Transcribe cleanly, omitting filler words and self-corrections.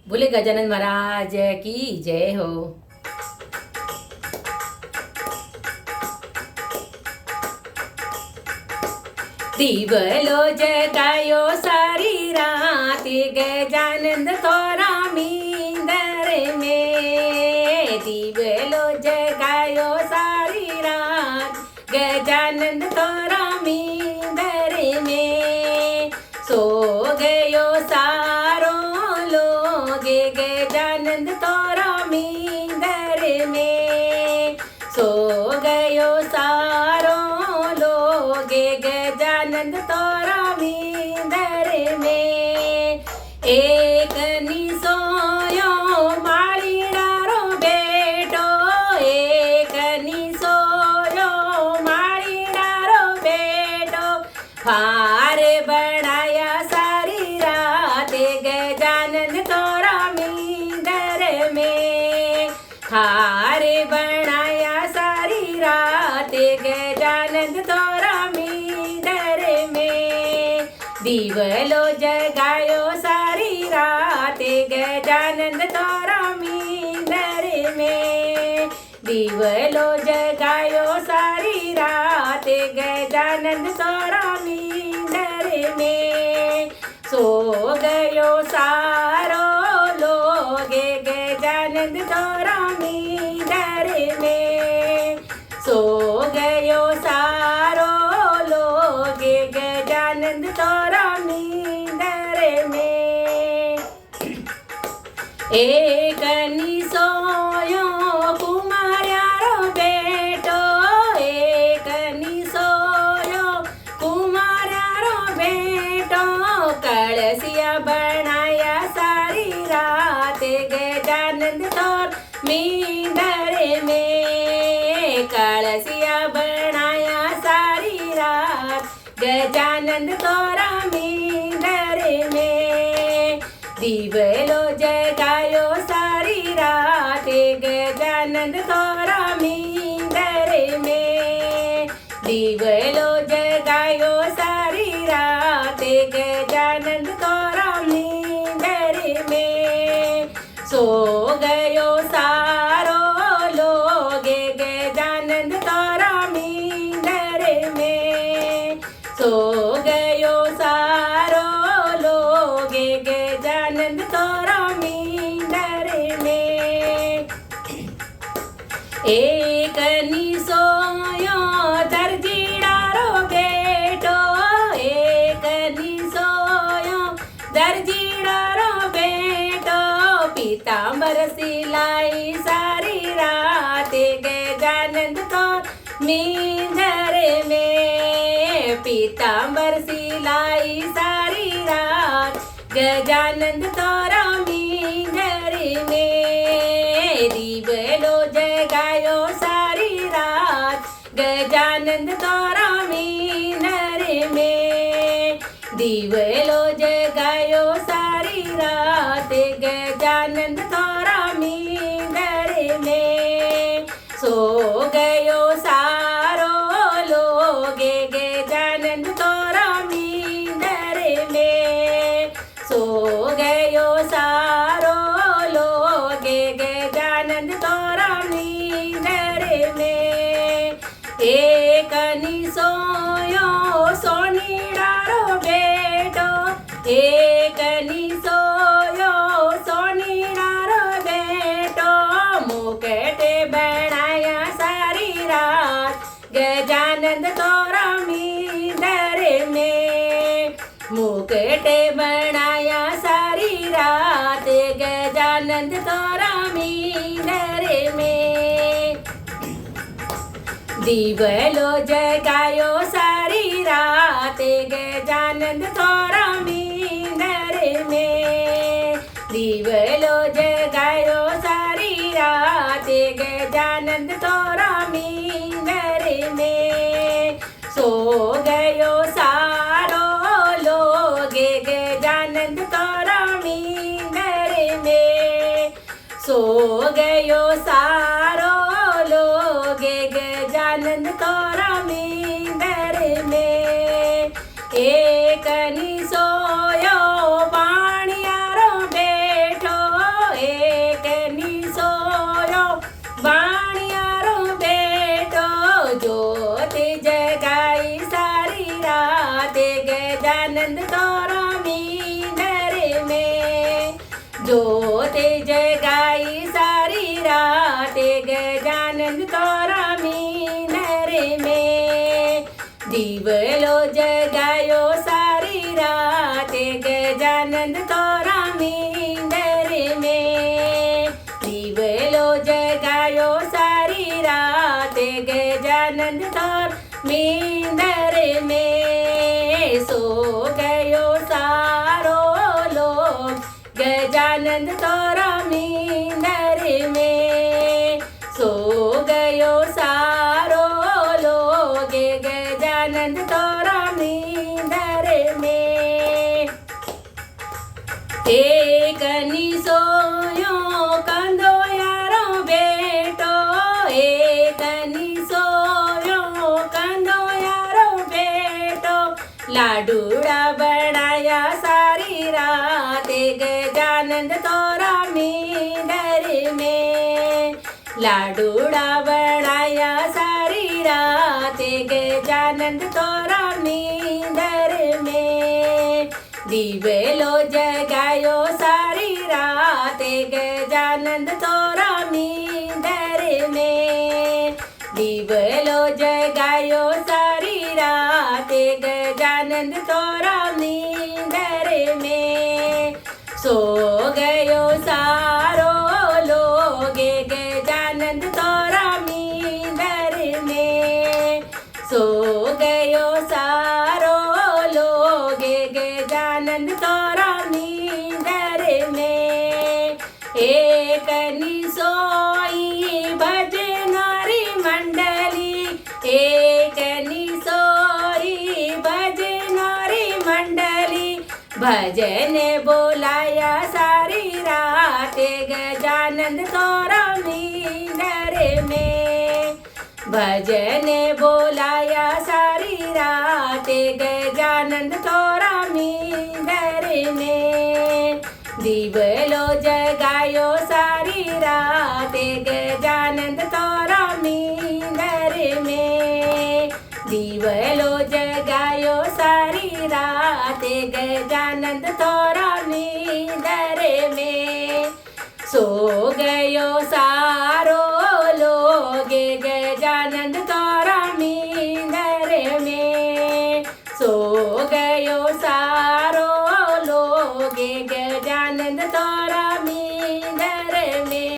बोले गजानन महाराज की जय हो। दीवलो जगायो सारी रात गजानंद थोरा मींदर में। दीवलो जगायो सारी रात गजानंद थोरा मींदर में। सो गयो सारो लोग गजानंद थोरा मींदर में। सो गयो सारो लोग गजानंद थोरा मींदर में। एक निसोयो माळीडारो बेटो। एक निसोयो माळीडारो बेटो। फार बनाया सारी रात गजानंद थोरा मींदर में। हार बनाया सारी रात गजानंद थोरा मींदर में। दीवलो जगायो सारी रात गजानंद थोरा मींदर में। दीवलो जगायो सारी रात गजानंद थोरा मींदर में। सो गयो सारो लोग गजानंद थोरा मींदर में। सो गयो सारो लोग गजानंद थोरा मींदर में। एक निसोयो कुमार्यारो बेटो। एक निसोयो कुमार्यारो बेटो। कलसिया बनाया सारी रात गजानंद थोर मींदर में। कलसिया बनाया सारी रात गजानंद थोरा मींदर में। दीवलो जगायो सारी रात गजानंद थोरा मींदर में। दीवलो जगायो सारी रात गजानंद थोरा मींदर में। सो गयो सारो लोग गजानंद थोरा मींदर में। सो गयो सारो लोग गजानंद थोरा मींदर में। एक निसोयो दर्जीडारो बेटो। एक निसोयो दर्जीडारो बेटो। पीतांबर सिलाई सारी रात गजानंद थोर मींदर में। पीतांबर सिलाई सारी रात गजानंद थोरा मींदर में। दीवलो जगायो सारी रात गजानंद थोरा मींदर में। दीवलो जगायो सारी रात गजानंद थोरा मींदर में। सो गयो सारो लोग गजानंद थोरा मींदर में। सो गयो सारो लोग गजानंद थोरा मींदर में। एक निसोयो सोनीडारो बेटो। एक निसोयो सोनीडारो बेटो। मुकुट बनाया सारी रात गजानंद थोरा मींदर में। मुकुट बनाया सारी रात गजानंद थोरा मींदर में। दीवलो जगायो सारी रात गजानंद थोरा मींदर में। दीवलो जगायो सारी रात गजानंद थोरा मींदर में। सो गयो सारो लोग गजानंद थोरा मींदर में। सो गयो सारो लोग गजानंद थोरा मींदर में। एक निसोयो पाणियारो बेटो। जो तेज गाई सारी रात गजानन तोरा मींदर में। दीवलो जगायो सारी रात गजानन तोरा मींदर में। दीवलो जगायो सारी रात गजानन तोर मींदर में। सो गयो सारो लोग गजानन तोरा मींदर में। सो गयो सारो लोग गजानन तोरा मींदर में। एक नि सोयो कंदो यारो बेटो। एक नि सोयो कंदो यारो बेटो। लाडूड़ा बनाया सारी रात गजानन तोरा मींदर में। लाडूड़ा बनाया सारी रात गजानन तोरा मींदर में। दीवलो जगायो सारी रात गजानन तोरा मींदर में। दीवलो जगायो सारी रात गजानन तोरा मींदर में। सो गयो सारो लोग गजानन तोरा मींदर में। सो गयो सारो लोग गजानन तोरा मींदर में। एक नि सोई भजनारी मंडली। एक नि सोई भजनारी मंडली। भजन बोलाया सारी रात गजानन तोरा मींदर में। भजन बोलाया सारी रात गजानन तोरा मींदर में। दीवलो जगायो सारी रात गजानन तोरा मींदर में। दीवलो जगायो सारी रात गजानन तोरा मींदर में। सो गयो सारो लोग गजानन तोरा मींदर में। सो गयो सारो लोग गजानन तोरा मींदर में।